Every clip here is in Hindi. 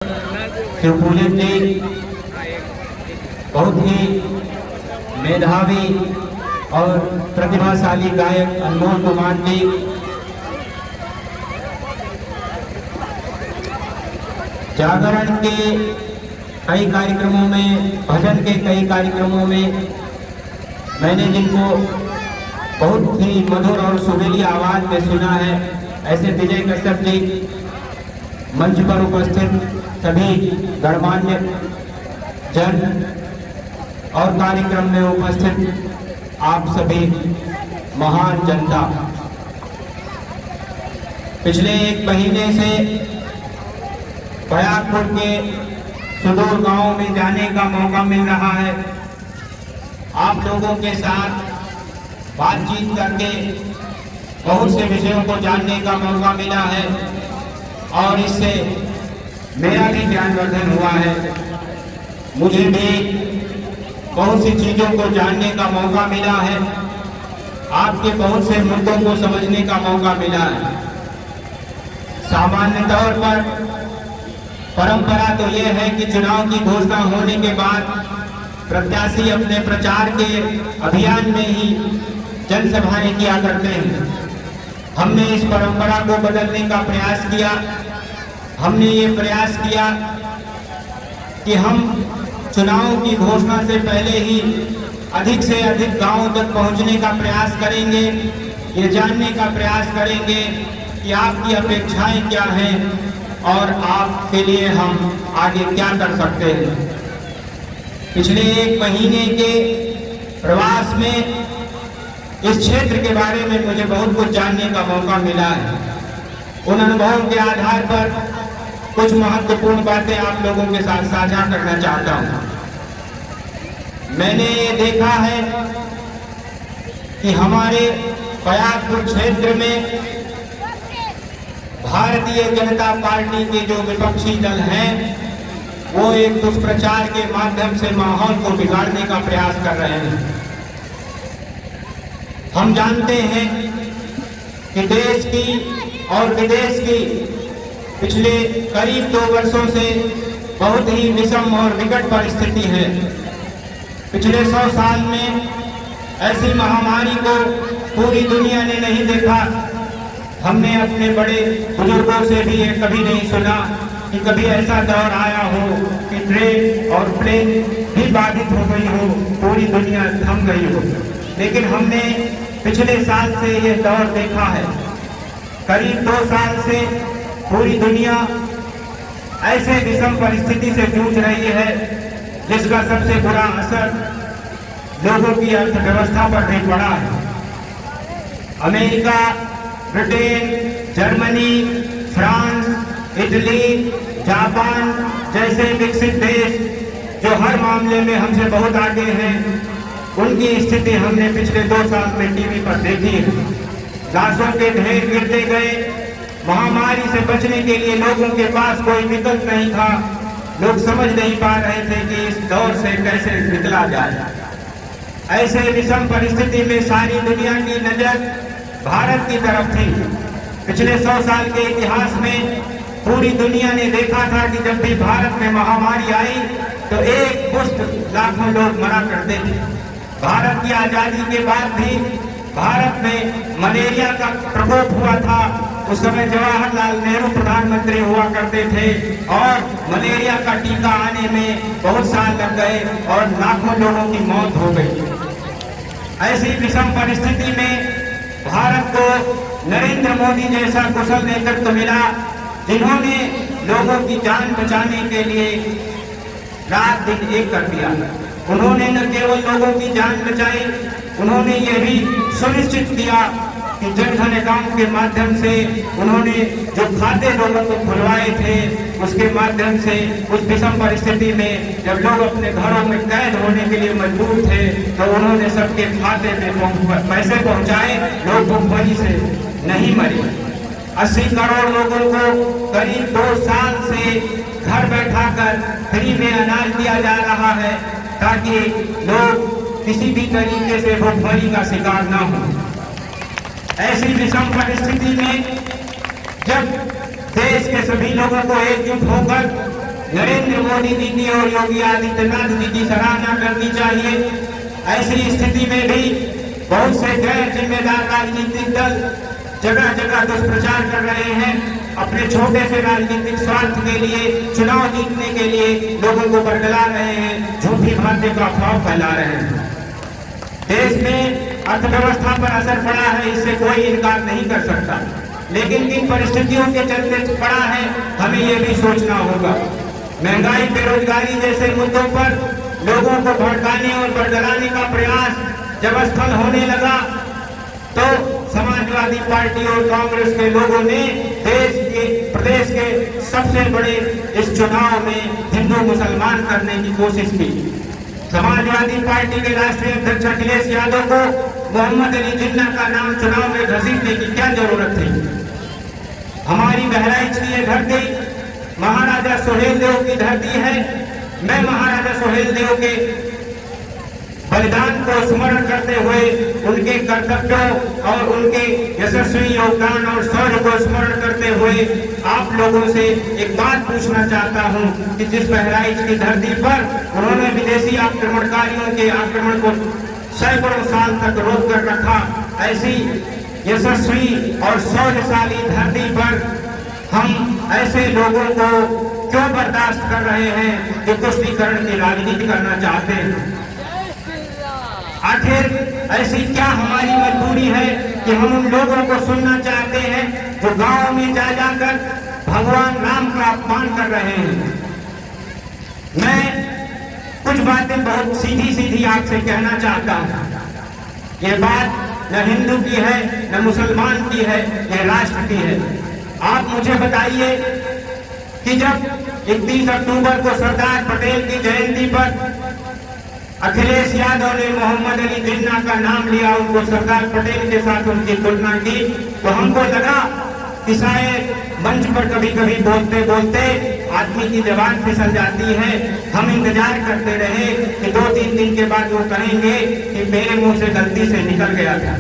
शिवपूजन जी बहुत ही मेधावी और प्रतिभाशाली गायक अनमोल कुमार जी, जागरण के कई कार्यक्रमों में, भजन के कई कार्यक्रमों में मैंने जिनको बहुत ही मधुर और सुरीली आवाज में सुना है, ऐसे विजय कश्यप जी, मंच पर उपस्थित सभी गणमान्य जन और कार्यक्रम में उपस्थित आप सभी महान जनता, पिछले एक महीने से बयाकपुर के सुदूर गांव में जाने का मौका मिल रहा है। आप लोगों के साथ बातचीत करके बहुत से विषयों को जानने का मौका मिला है और इससे मेरा भी ज्ञानवर्धन हुआ है। मुझे भी बहुत सी चीजों को जानने का मौका मिला है, आपके बहुत से मुद्दों को समझने का मौका मिला है। सामान्य तौर पर परंपरा तो यह है कि चुनाव की घोषणा होने के बाद प्रत्याशी अपने प्रचार के अभियान में ही जनसभाएं किया करते हैं। हमने इस परंपरा को बदलने का प्रयास किया। हमने ये प्रयास किया कि हम चुनाव की घोषणा से पहले ही अधिक से अधिक गांवों तक पहुंचने का प्रयास करेंगे, ये जानने का प्रयास करेंगे कि आपकी अपेक्षाएं क्या हैं और आपके लिए हम आगे क्या कर सकते हैं। पिछले एक महीने के प्रवास में इस क्षेत्र के बारे में मुझे बहुत कुछ जानने का मौका मिला है। उन अनुभवों के आधार पर कुछ महत्वपूर्ण बातें आप लोगों के साथ साझा करना चाहता हूं। मैंने ये देखा है कि हमारे बयाकपुर क्षेत्र में भारतीय जनता पार्टी के जो विपक्षी दल हैं वो एक दुष्प्रचार के माध्यम से माहौल को बिगाड़ने का प्रयास कर रहे हैं। हम जानते हैं कि देश की और विदेश की पिछले करीब 2 वर्षों से बहुत ही विषम और विकट परिस्थिति है। पिछले 100 साल में ऐसी महामारी को पूरी दुनिया ने नहीं देखा। हमने अपने बड़े बुजुर्गों से भी ये कभी नहीं सुना कि कभी ऐसा दौर आया हो कि ट्रेन और प्लेन भी बाधित हो गई हो, पूरी दुनिया थम गई हो। लेकिन हमने पिछले साल से ये दौर देखा है। करीब 2 साल से पूरी दुनिया ऐसे विषम परिस्थिति से जूझ रही है जिसका सबसे बुरा असर लोगों की अर्थव्यवस्था पर भी पड़ा है। America, Britain, Germany, France, Italy, Japan जैसे विकसित देश जो हर मामले में हमसे बहुत आगे हैं, उनकी स्थिति हमने पिछले 2 साल में टीवी पर देखी है। लाशों के ढेर गिरते गए। महामारी से बचने के लिए लोगों के पास कोई विकल्प नहीं था। लोग समझ नहीं पा रहे थे कि इस दौर से कैसे निकला जाए। ऐसे विषम परिस्थिति में सारी दुनिया की नजर भारत की तरफ थी। पिछले 100 साल के इतिहास में पूरी दुनिया ने देखा था कि जब भी भारत में महामारी आई तो एक मुश्त लाखों लोग मरा करते थे। भारत की आजादी के बाद भी भारत में मलेरिया का प्रकोप हुआ था। उस समय जवाहरलाल नेहरू प्रधानमंत्री हुआ करते थे और मलेरिया का टीका आने में बहुत साल लग गए और लाखों लोगों की मौत हो गई। ऐसी विषम परिस्थिति में भारत को नरेंद्र मोदी जैसा कुशल नेतृत्व मिला, जिन्होंने लोगों की जान बचाने के लिए रात दिन एक कर दिया। उन्होंने न केवल लोगों की जान बचाई, उन्होंने ये भी सुनिश्चित किया कि जन धन अकाउंट के माध्यम से उन्होंने जो खाते लोगों को खुलवाए थे, उसके माध्यम से उस विषम परिस्थिति में जब लोग अपने घरों में कैद होने के लिए मजबूर थे तो उन्होंने सबके खाते में पैसे पहुंचाए। लोग भूखमरी से नहीं मरे। 80 करोड़ लोगों को करीब 2 साल से घर बैठाकर फ्री में अनाज दिया जा रहा है ताकि लोग किसी भी तरीके से भूखमरी का शिकार न हो। ऐसी विषम परिस्थिति में जब देश के सभी लोगों को एकजुट होकर नरेंद्र मोदी जी की और योगी आदित्यनाथ जी की सराहना करनी चाहिए। ऐसी स्थिति में भी बहुत से गैर जिम्मेदार राजनीतिक दल जगह जगह दुष्प्रचार कर रहे हैं। अपने छोटे से राजनीतिक स्वार्थ के लिए, चुनाव जीतने के लिए लोगों को बरगला रहे हैं, झूठी बातें का अफवाह फैला रहे हैं। देश में अर्थव्यवस्था पर असर पड़ा है, इससे कोई इनकार नहीं कर सकता, लेकिन किन परिस्थितियों के चलते पड़ा है हमें ये भी सोचना होगा। महंगाई, बेरोजगारी जैसे मुद्दों पर लोगों को भड़काने और बरगलाने का प्रयास जब सफल होने लगा तो समाजवादी पार्टी और कांग्रेस के लोगों ने प्रदेश के सबसे बड़े इस चुनाव में हिंदू मुसलमान करने की कोशिश की। समाजवादी पार्टी के राष्ट्रीय अध्यक्ष अखिलेश यादव को मोहम्मद अली जिन्ना का नाम चुनाव में घसीटने की क्या जरूरत थी। हमारी बहराइच की ये धरती महाराजा सुहेलदेव की धरती है। मैं महाराजा सुहेलदेव के बलिदान को स्मरण करते हुए उनके कर्तव्यों और उनके यशस्वी योगदान और शौर्य को स्मरण करते हुए आप लोगों से एक बात पूछना चाहता हूं कि जिस बहराइच की धरती पर उन्होंने विदेशी आक्रमणकारियों के आक्रमण को सैकड़ों साल तक रोक कर रखा, ऐसी यशस्वी और शौर्यशाली धरती पर हम ऐसे लोगों को क्यों बर्दाश्त कर रहे हैं जो तुष्टीकरण की राजनीति करना चाहते हैं। आखिर ऐसी क्या हमारी मजबूरी है कि हम उन लोगों को सुनना चाहते हैं जो गांव में जा जाकर भगवान राम का अपमान कर रहे हैं। मैं कुछ बातें बहुत सीधी सीधी आपसे कहना चाहता हूं। ये बात न हिंदू की है न मुसलमान की है, ये राष्ट्र की है। आप मुझे बताइए कि जब 31 अक्टूबर को सरदार पटेल की जयंती पर अखिलेश यादव ने मोहम्मद अली जिन्ना का नाम लिया, उनको सरदार पटेल के साथ उनकी तुलना की, तो हमको लगा कि शायद मंच पर कभी कभी बोलते बोलते आदमी की जबान फिसल जाती है। हम इंतजार करते रहे कि 2-3 दिन के बाद वो कहेंगे कि मेरे मुंह से गलती से निकल गया था।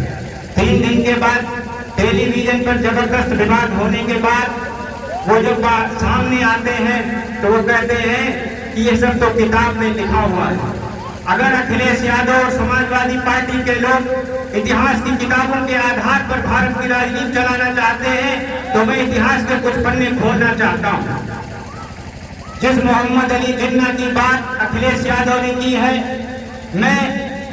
3 दिन के बाद टेलीविजन पर जबरदस्त विवाद होने के बाद वो जब सामने आते हैं तो वो कहते हैं कि ये सब तो किताब में लिखा हुआ है। अगर अखिलेश यादव और समाजवादी पार्टी के लोग इतिहास की किताबों के आधार पर भारत की राजनीति चलाना चाहते हैं तो मैं इतिहास के कुछ पन्ने खोलना चाहता हूं। जिस मोहम्मद अली जिन्ना की बात अखिलेश यादव ने की है, मैं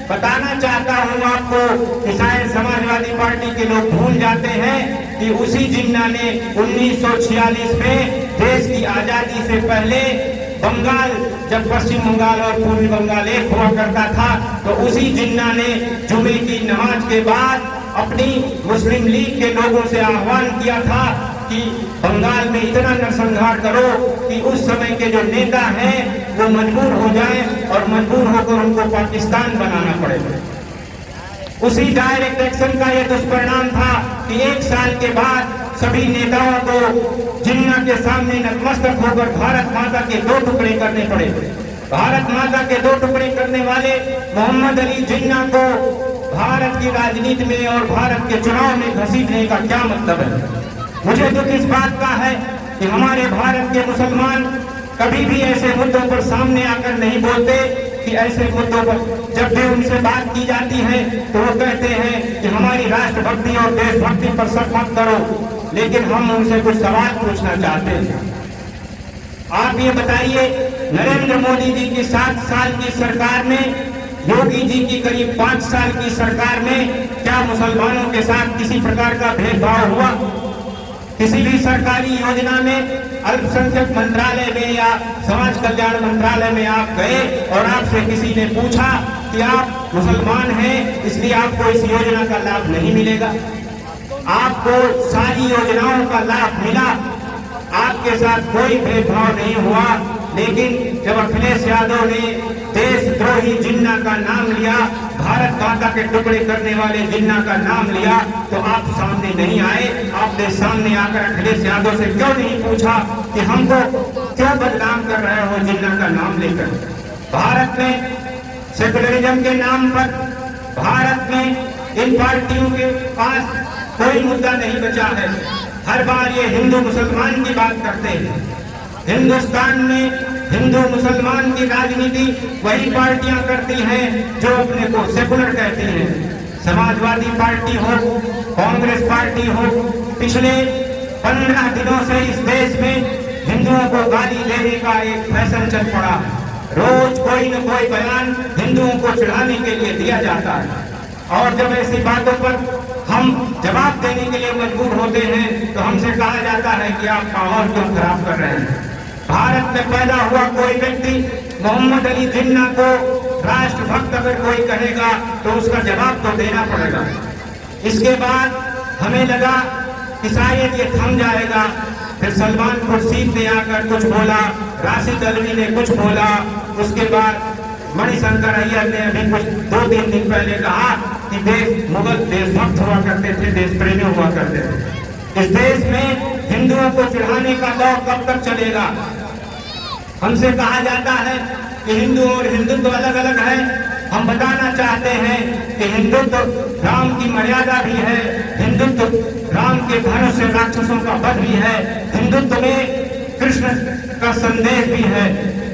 बताना चाहता हूं आपको कि शायद समाजवादी पार्टी के लोग भूल जाते हैं कि उसी जिन्ना ने 1946 में देश की आजादी से पहले बंगाल, जब पश्चिम बंगाल और पूर्वी बंगाल एक हुआ करता था, तो उसी जिन्ना ने जुमे की नमाज के बाद अपनी मुस्लिम लीग के लोगों से आह्वान किया था कि बंगाल में इतना नरसंहार करो कि उस समय के जो नेता हैं वो मजबूर हो जाए और मजबूर होकर उनको पाकिस्तान बनाना पड़े। उसी डायरेक्ट एक्शन का यह दुष्परिणाम था कि 1 साल के बाद सभी नेताओं को जिन्ना के सामने नतमस्तक होकर भारत माता के 2 टुकड़े करने पड़े। भारत माता के 2 टुकड़े करने वाले मोहम्मद अली जिन्ना को भारत की राजनीति में और भारत के चुनाव में घसीटने का क्या मतलब है। मुझे दुख इस बात का है कि हमारे भारत के मुसलमान कभी भी ऐसे मुद्दों पर सामने आकर नहीं बोलते कि ऐसे मुद्दों पर जब भी उनसे बात की जाती है तो वो कहते हैं कि हमारी राष्ट्रभक्ति और देशभक्ति पर शक मत करो। लेकिन हम उनसे कुछ सवाल पूछना चाहते हैं। आप ये बताइए, नरेंद्र मोदी जी की 7 साल की सरकार में, योगी जी की करीब 5 साल की सरकार में क्या मुसलमानों के साथ किसी प्रकार का भेदभाव हुआ? किसी भी सरकारी योजना में, अल्पसंख्यक मंत्रालय में या समाज कल्याण मंत्रालय में आप गए और आपसे किसी ने पूछा कि आप मुसलमान हैं इसलिए आपको इस योजना का लाभ नहीं मिलेगा? आपको सारी योजनाओं का लाभ मिला, आपके साथ कोई भेदभाव नहीं हुआ। लेकिन जब अखिलेश यादव ने देशद्रोही जिन्ना का नाम लिया, भारत माता के टुकड़े करने वाले जिन्ना का नाम लिया, तो आप सामने नहीं आए। आपने सामने आकर अखिलेश यादव से क्यों नहीं पूछा कि हमको क्यों बदनाम कर रहे हो जिन्ना का नाम लेकर? भारत में सेकुलरिज्म के नाम पर भारत में इन पार्टियों के पास कोई मुद्दा नहीं बचा है। हर बार ये हिंदू मुसलमान की बात करते हैं। हिंदुस्तान में हिंदू मुसलमान की राजनीति वही पार्टियां करती हैं जो अपने को सेकुलर कहती हैं। समाजवादी पार्टी हो, कांग्रेस पार्टी हो, पिछले 15 दिनों से इस देश में हिंदुओं को गाली देने का एक फैशन चल पड़ा। रोज कोई न कोई बयान हिंदुओं को चिढ़ाने के लिए दिया जाता है, और जब ऐसी बातों पर हम जवाब देने के लिए मजबूर होते हैं तो हमसे कहा जाता है कि आप माहौल क्यों खराब कर रहे हैं। भारत में पैदा हुआ कोई व्यक्ति मोहम्मद अली जिन्ना को राष्ट्रभक्त अगर कोई कहेगा तो उसका जवाब तो देना पड़ेगा। इसके बाद हमें लगा कि शायद ये थम जाएगा, फिर सलमान खुर्शीद ने आकर कुछ बोला, राशिद अल्वी ने कुछ बोला, उसके बाद मणिशंकर अय्यर ने अभी कुछ 2-3 दिन पहले कहा कि मुगल देशभक्त हुआ करते थे, देश प्रेमी हुआ करते थे। इस देश में हिंदुओं को चिढ़ाने का दौर कब तक चलेगा? हमसे कहा जाता है कि हिंदू और हिंदुत्व अलग अलग है। हम बताना चाहते हैं कि हिंदुत्व राम की मर्यादा भी है, हिंदुत्व राम के धनुष से राक्षसों का वध भी है, हिंदुत्व में कृष्ण का संदेश भी है।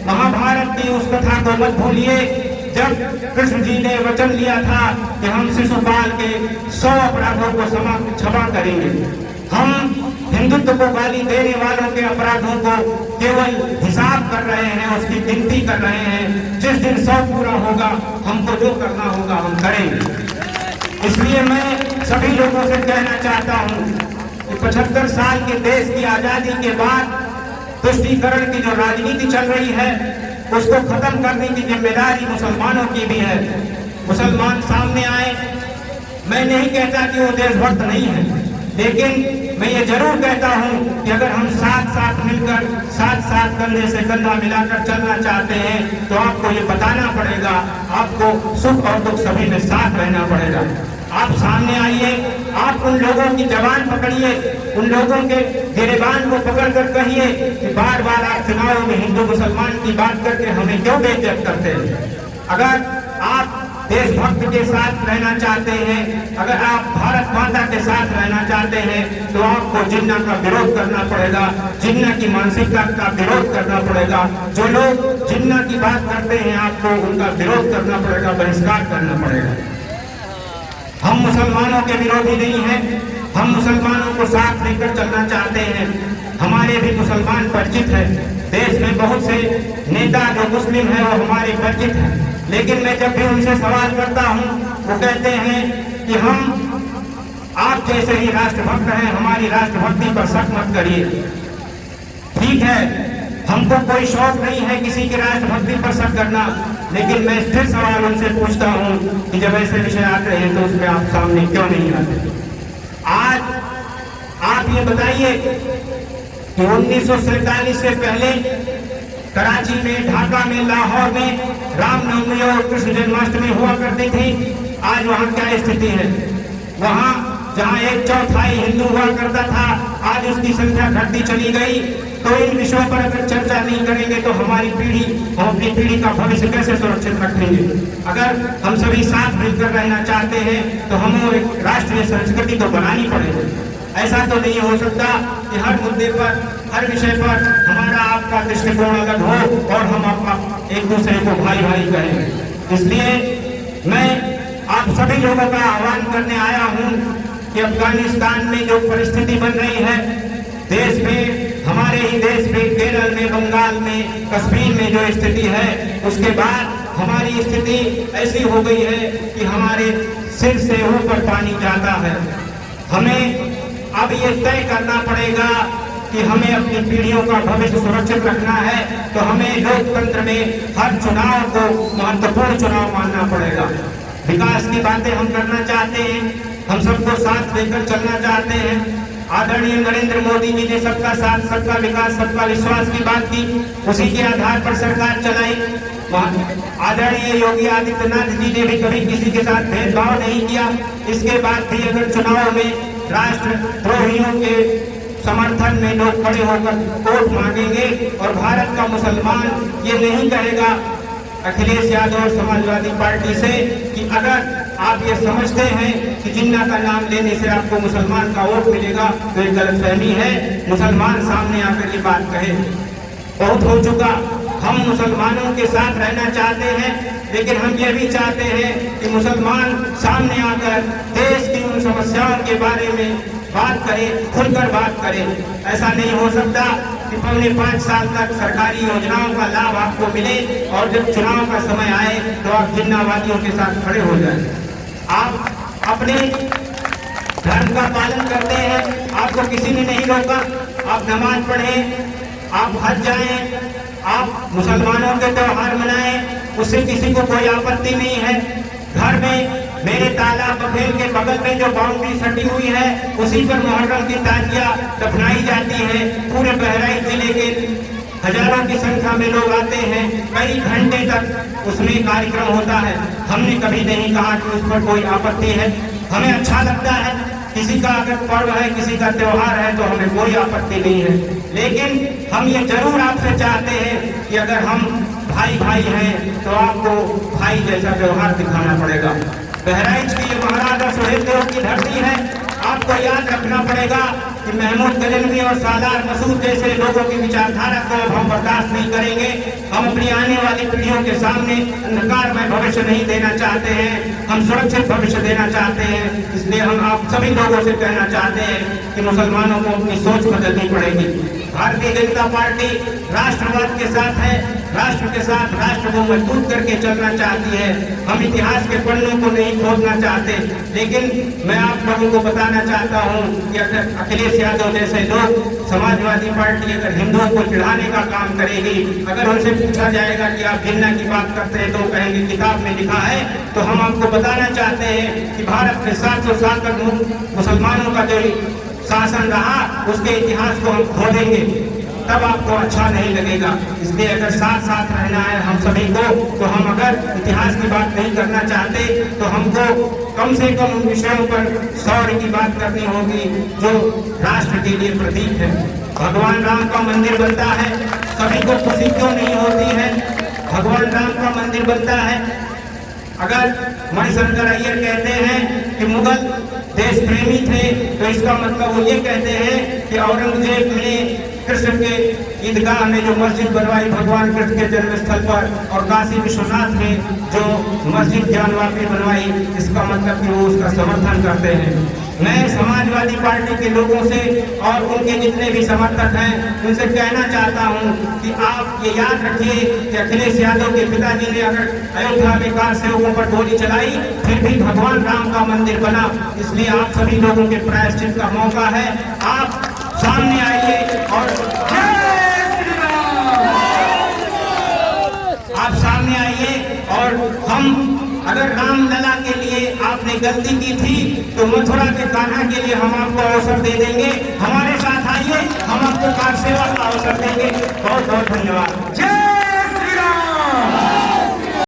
महाभारत की उस कथा को मत भूलिए जब कृष्ण जी ने वचन लिया था कि हम शिशुपाल के 100 अपराधों को क्षमा करेंगे। हम हिंदुत्व को गाली देने वालों के अपराधों को केवल हिसाब कर रहे हैं, उसकी गिनती कर रहे हैं। जिस दिन 100 पूरा होगा हमको जो करना होगा हम करेंगे। इसलिए मैं सभी लोगों से कहना चाहता हूँ कि 75 साल के देश की आजादी के बाद तुष्टीकरण की जो राजनीति चल रही है उसको खत्म करने की जिम्मेदारी मुसलमानों की भी है। मुसलमान सामने आए। मैं नहीं कहता कि वो देशभक्त नहीं है, लेकिन मैं ये जरूर कहता हूँ कि अगर हम साथ मिलकर साथ कंधे से कंधा मिलाकर चलना चाहते हैं तो आपको ये बताना पड़ेगा, आपको सुख और दुख सभी में साथ रहना पड़ेगा। आप सामने आइए, आप उन लोगों की जबान पकड़िए, उन लोगों के गिरेबान को पकड़कर कहिए कि बार बार आप चुनाव में हिंदू मुसलमान की बात करके हमें क्यों बेइज्जत करते हैं। अगर आप देशभक्त के साथ रहना चाहते हैं, अगर आप भारत माता के साथ रहना चाहते हैं तो आपको जिन्ना का विरोध करना पड़ेगा, जिन्ना की मानसिकता का विरोध करना पड़ेगा। जो लोग जिन्ना की बात करते हैं आपको उनका विरोध करना पड़ेगा, बहिष्कार करना पड़ेगा। हम मुसलमानों के विरोधी नहीं हैं, हम मुसलमानों को साथ लेकर चलना चाहते हैं। हमारे भी मुसलमान परिचित हैं, देश में बहुत से नेता जो मुस्लिम हैं वो हमारे परिचित हैं, लेकिन मैं जब भी उनसे सवाल करता हूं वो कहते हैं कि हम आप जैसे ही राष्ट्रभक्त हैं, हमारी राष्ट्रभक्ति पर शक मत करिए। ठीक है, हमको कोई शौक नहीं है किसी की राष्ट्रभक्ति पर शक करना, लेकिन मैं फिर सवाल उनसे पूछता हूं कि जब ऐसे विषय आते हैं तो उसमें आप सामने क्यों नहीं आते? आज आप ये बताइए कि 1947 से पहले कराची में, ढाका में, लाहौर में रामनवमी और कृष्ण जन्माष्टमी हुआ करती थी। आज वहाँ क्या स्थिति है? वहाँ जहाँ 1/4 हिंदू हुआ करता था, आज उसकी संख्या घटती चली गई। तो इन विषयों पर अगर चर्चा नहीं करेंगे तो हमारी पीढ़ी, हम अपनी पीढ़ी का भविष्य कैसे सुरक्षित रखेंगे? अगर हम सभी साथ मिलकर रहना चाहते हैं तो हमें एक राष्ट्रीय संस्कृति तो बनानी पड़ेगी। ऐसा तो नहीं हो सकता कि हर मुद्दे पर, हर विषय पर हमारा आपका दृष्टिकोण अलग हो और हम अपना एक दूसरे को भाई भाई कहें। इसलिए मैं आप सभी लोगों का आह्वान करने आया हूं कि अफगानिस्तान में जो परिस्थिति बन रही है, देश में, हमारे ही देश में, केरल में, बंगाल में, कश्मीर में जो स्थिति है, उसके बाद हमारी स्थिति ऐसी हो गई है कि हमारे सिर से ऊपर पानी जाता है। हमें अब ये तय करना पड़ेगा कि हमें अपनी पीढ़ियों का भविष्य सुरक्षित रखना है, तो हमें लोकतंत्र में हर चुनाव को महत्वपूर्ण चुनाव मानना पड़ेगा। विकास की बातें हम करना चाहते हैं, हम सबको साथ लेकर चलना चाहते हैं। आदरणीय नरेंद्र मोदी जी ने सबका साथ, सबका विकास, सबका विश्वास की बात की, उसी के आधार पर सरकार चलाई। आदरणीय योगी आदित्यनाथ जी ने भी कभी किसी के साथ भेदभाव नहीं किया। इसके बाद भी अगर चुनाव में राष्ट्रद्रोहियों के समर्थन में लोग खड़े होकर वोट मांगेंगे और भारत का मुसलमान ये नहीं कहेगा अखिलेश यादव और समाजवादी पार्टी से कि अगर आप ये समझते हैं कि जिन्ना का नाम लेने से आपको मुसलमान का वोट मिलेगा तो ये गलतफहमी है। मुसलमान सामने आकर ये बात कहे। बहुत हो चुका, हम मुसलमानों के साथ रहना चाहते हैं, लेकिन हम ये भी चाहते हैं कि मुसलमान सामने आकर देश की उन समस्याओं के बारे में बात करें, खुलकर बात करें। ऐसा नहीं हो सकता कि पौने 5 साल तक सरकारी योजनाओं का लाभ आपको मिले और जब चुनाव का समय आए तो आप जिन्नावादियों के साथ खड़े हो जाएं। आप अपने धर्म का पालन करते हैं, आपको किसी ने नहीं रोका, आप नमाज पढ़ें, आप हज जाएं, आप मुसलमानों के त्योहार मनाएं, उससे किसी को कोई आपत्ति नहीं है। घर में मेरे तालाब बखेल के बगल में जो बाउंड्री सटी हुई है उसी पर मुहर्रम की ताजिया दफनाई जाती है। पूरे बहराइच जिले के हजारों की संख्या में लोग आते हैं, कई घंटे तक उसमें कार्यक्रम होता है। हमने कभी नहीं कहा कि उस पर कोई आपत्ति है, हमें अच्छा लगता है। किसी का अगर पर्व है, किसी का त्योहार है तो हमें कोई आपत्ति नहीं है, लेकिन हम ये जरूर आपसे चाहते हैं कि अगर हम भाई भाई हैं तो आपको भाई जैसा व्यवहार दिखाना पड़ेगा। बहराइच की ये महाराजा सुहेलदेव की धरती है, आपको याद रखना पड़ेगा कि महमूद गजनवी और सालार मसूद जैसे लोगों की विचारधारा को अब हम बर्दाश्त नहीं करेंगे। हम अपनी आने वाली पीढ़ियों के सामने अंधकारमय भविष्य नहीं देना चाहते हैं, हम सुरक्षित भविष्य देना चाहते हैं। इसलिए हम आप सभी लोगों से कहना चाहते हैं कि मुसलमानों को अपनी सोच बदलनी पड़ेगी। भारतीय जनता पार्टी राष्ट्रवाद के साथ है, राष्ट्र के साथ राष्ट्र को मजबूत करके चलना चाहती है। हम इतिहास के पन्नों को नहीं खोदना चाहते, लेकिन मैं आप लोगों को बताना चाहता हूं कि अगर अखिलेश यादव जैसे लोग, समाजवादी पार्टी अगर हिंदुओं को चिढ़ाने का काम करेगी, अगर उनसे पूछा जाएगा कि आप जिन्ना की बात करते हैं तो कहेंगे किताब में लिखा है, तो हम आपको बताना चाहते हैं कि भारत में 700 साल तक मुसलमानों का जो शासन रहा उसके इतिहास को हम खोदेंगे, तब आपको अच्छा नहीं लगेगा। इसलिए अगर साथ साथ रहना है हम सभी को, तो हम अगर इतिहास की बात नहीं करना चाहते तो हमको कम से कम उन विषयों पर शौर्य की बात करनी होगी जो राष्ट्र के लिए प्रतीक है। भगवान राम का मंदिर बनता है, सभी को खुशी क्यों नहीं होती है? भगवान राम का मंदिर बनता है। अगर मणिशंकर अय्यर कहते हैं कि मुगल देश प्रेमी थे, तो इसका मतलब वो ये कहते हैं कि औरंगजेब ने कृष्ण के ईदगाह में जो मस्जिद बनवाई भगवान कृष्ण के जन्म स्थल पर, और काशी विश्वनाथ में जो मस्जिद ज्ञानवापी बनवाई, इसका मतलब कि वो उसका समर्थन करते हैं। मैं समाजवादी पार्टी के लोगों से और उनके जितने भी समर्थक हैं उनसे कहना चाहता हूं कि आप ये याद रखिए कि अखिलेश यादव के पिताजी ने अगर अयोध्या में कार सेवकों पर गोली चलाई, फिर भी भगवान राम का मंदिर बना। इसलिए आप सभी लोगों के प्रायश्चित का मौका है, आप सामने आइए और आप सामने आइए। और हम अगर रामलला के लिए आपने गलती की थी तो मथुरा के कान्हा के लिए हम आपको अवसर दे देंगे। हमारे साथ आइए, हम आपको कार सेवा का अवसर देंगे। बहुत बहुत धन्यवाद।